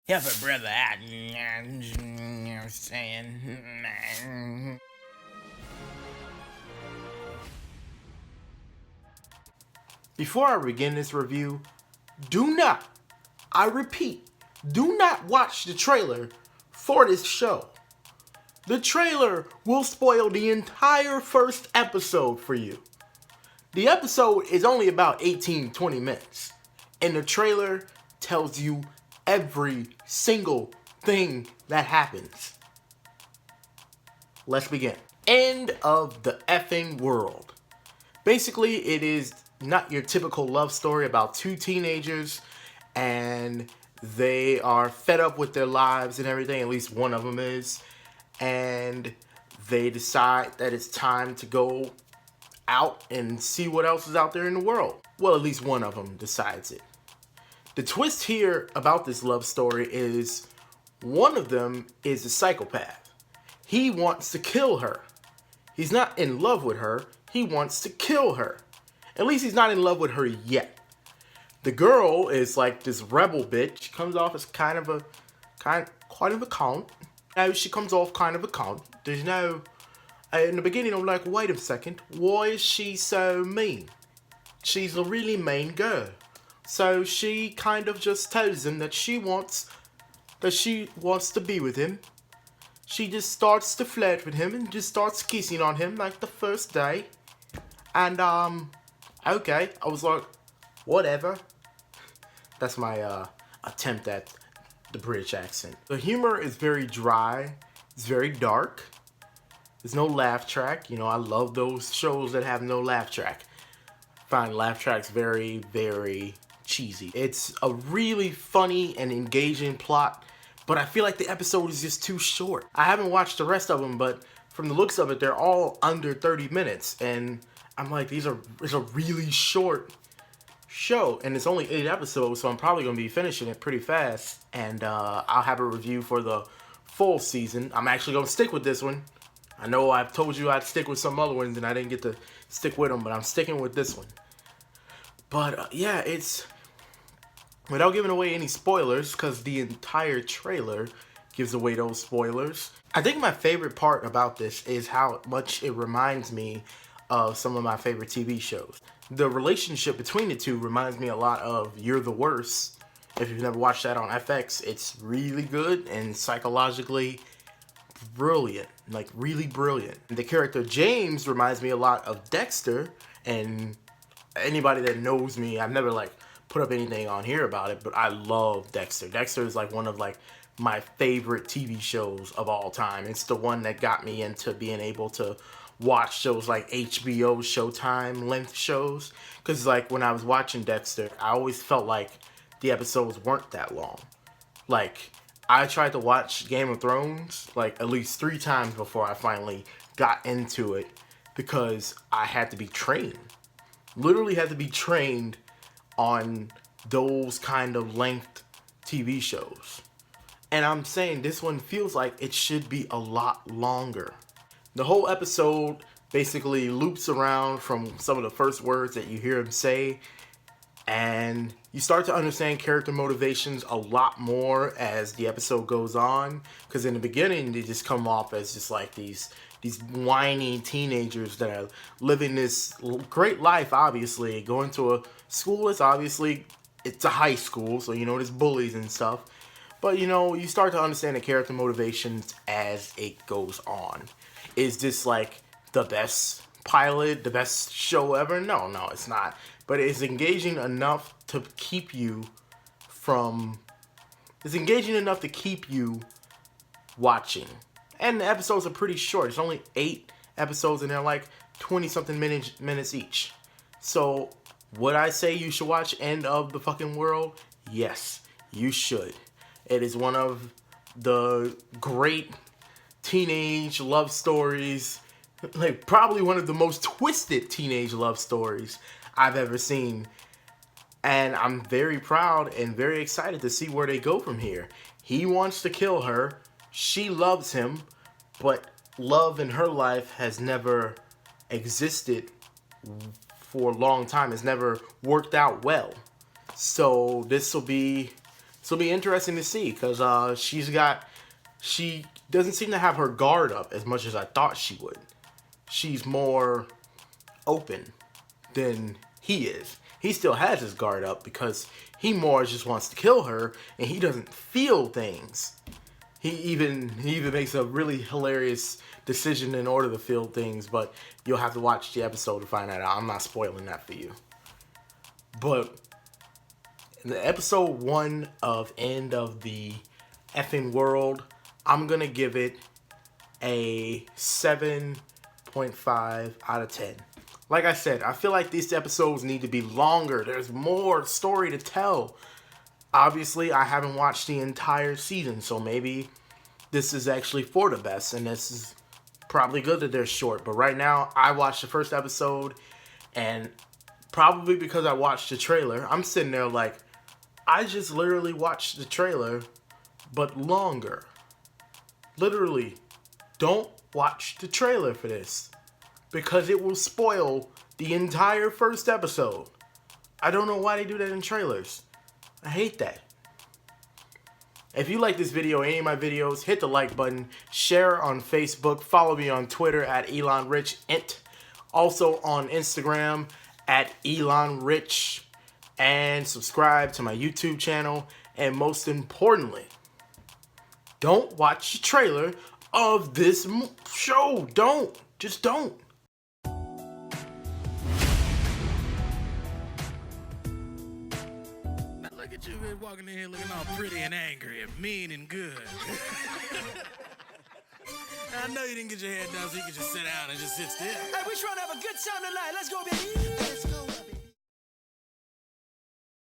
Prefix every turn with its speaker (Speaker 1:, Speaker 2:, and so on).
Speaker 1: help a brother out. You know what I'm saying?
Speaker 2: Before I begin this review, do not, I repeat, do not watch the trailer for this show. The trailer will spoil the entire first episode for you. The episode is only about 18-20 minutes, and the trailer tells you every single thing that happens. Let's begin. End of the effing world. Basically, it is not your typical love story about two teenagers and they are fed up with their lives and everything. At least one of them is. And they decide that it's time to go out and see what else is out there in the world. Well, at least one of them decides it. The twist here about this love story is one of them is a psychopath. He wants to kill her. He's not in love with her. He wants to kill her. At least he's not in love with her yet. The girl is like this rebel bitch. She comes off as kind of a cunt. Now she comes off kind of a cunt. There's no. In the beginning, I'm like, wait a second. Why is she so mean? She's a really mean girl. So she kind of just tells him that she wants to be with him. She just starts to flirt with him and just starts kissing on him like the first day. And okay, I was like, whatever. That's my attempt at the British accent. The humor is very dry. It's very dark. There's no laugh track. You know, I love those shows that have no laugh track. I find laugh tracks very, very cheesy. It's a really funny and engaging plot, but I feel like the episode is just too short. I haven't watched the rest of them, but from the looks of it, they're all under 30 minutes. And I'm like, it's a really short show. And it's only 8 episodes, so I'm probably going to be finishing it pretty fast. And I'll have a review for the full season. I'm actually going to stick with this one. I know I've told you I'd stick with some other ones and I didn't get to stick with them, but I'm sticking with this one. But yeah, it's, without giving away any spoilers, because the entire trailer gives away those spoilers. I think my favorite part about this is how much it reminds me of some of my favorite TV shows. The relationship between the two reminds me a lot of You're the Worst. If you've never watched that on FX, it's really good and psychologically brilliant, like really brilliant. The character James reminds me a lot of Dexter, and anybody that knows me, I've never like put up anything on here about it, but I love Dexter. Dexter is like one of like my favorite TV shows of all time. It's the one that got me into being able to watch shows like HBO, Showtime length shows. Because like when I was watching Dexter, I always felt like the episodes weren't that long. Like I tried to watch Game of Thrones like at least 3 times before I finally got into it because I had to be trained. Literally had to be trained on those kind of length TV shows. And I'm saying this one feels like it should be a lot longer. The whole episode basically loops around from some of the first words that you hear him say, and you start to understand character motivations a lot more as the episode goes on. Because in the beginning, they just come off as just like these whiny teenagers that are living this great life, obviously. Going to a school is obviously, it's a high school, so you know, there's bullies and stuff. But you know, you start to understand the character motivations as it goes on. Is this like the best pilot, the best show ever? No, it's not. But it's engaging enough to keep you watching. And the episodes are pretty short. It's only 8 episodes and they're like 20-something minutes each. So would I say you should watch End of the Fucking World? Yes, you should. It is one of the great teenage love stories, like probably one of the most twisted teenage love stories I've ever seen. And I'm very proud and very excited to see where they go from here. He wants to kill her. She loves him, but love in her life has never existed for a long time. It's never worked out well. So this will be So it'll be interesting to see because she doesn't seem to have her guard up as much as I thought she would. She's more open than he is. He still has his guard up because he more just wants to kill her and he doesn't feel things. He even makes a really hilarious decision in order to feel things, but you'll have to watch the episode to find that out. I'm not spoiling that for you. But in the episode 1 of End of the Effing World, I'm gonna give it a 7.5 out of 10. Like I said, I feel like these episodes need to be longer. There's more story to tell. Obviously, I haven't watched the entire season, so maybe this is actually for the best, and this is probably good that they're short. But right now, I watched the first episode, and probably because I watched the trailer, I'm sitting there like, I just literally watched the trailer, but longer. Literally, don't watch the trailer for this, because it will spoil the entire first episode. I don't know why they do that in trailers. I hate that. If you like this video or any of my videos, hit the like button, share on Facebook, follow me on Twitter at Elon Rich Int, also on Instagram at Elon Rich, and subscribe to my YouTube channel. And most importantly, don't watch the trailer of this show. Just don't.
Speaker 1: Look at you walking in here looking all pretty and angry and mean and good. I know you didn't get your hair done so you can just sit down and just sit still.
Speaker 3: Hey, we trying to have a good time tonight. Let's go, baby.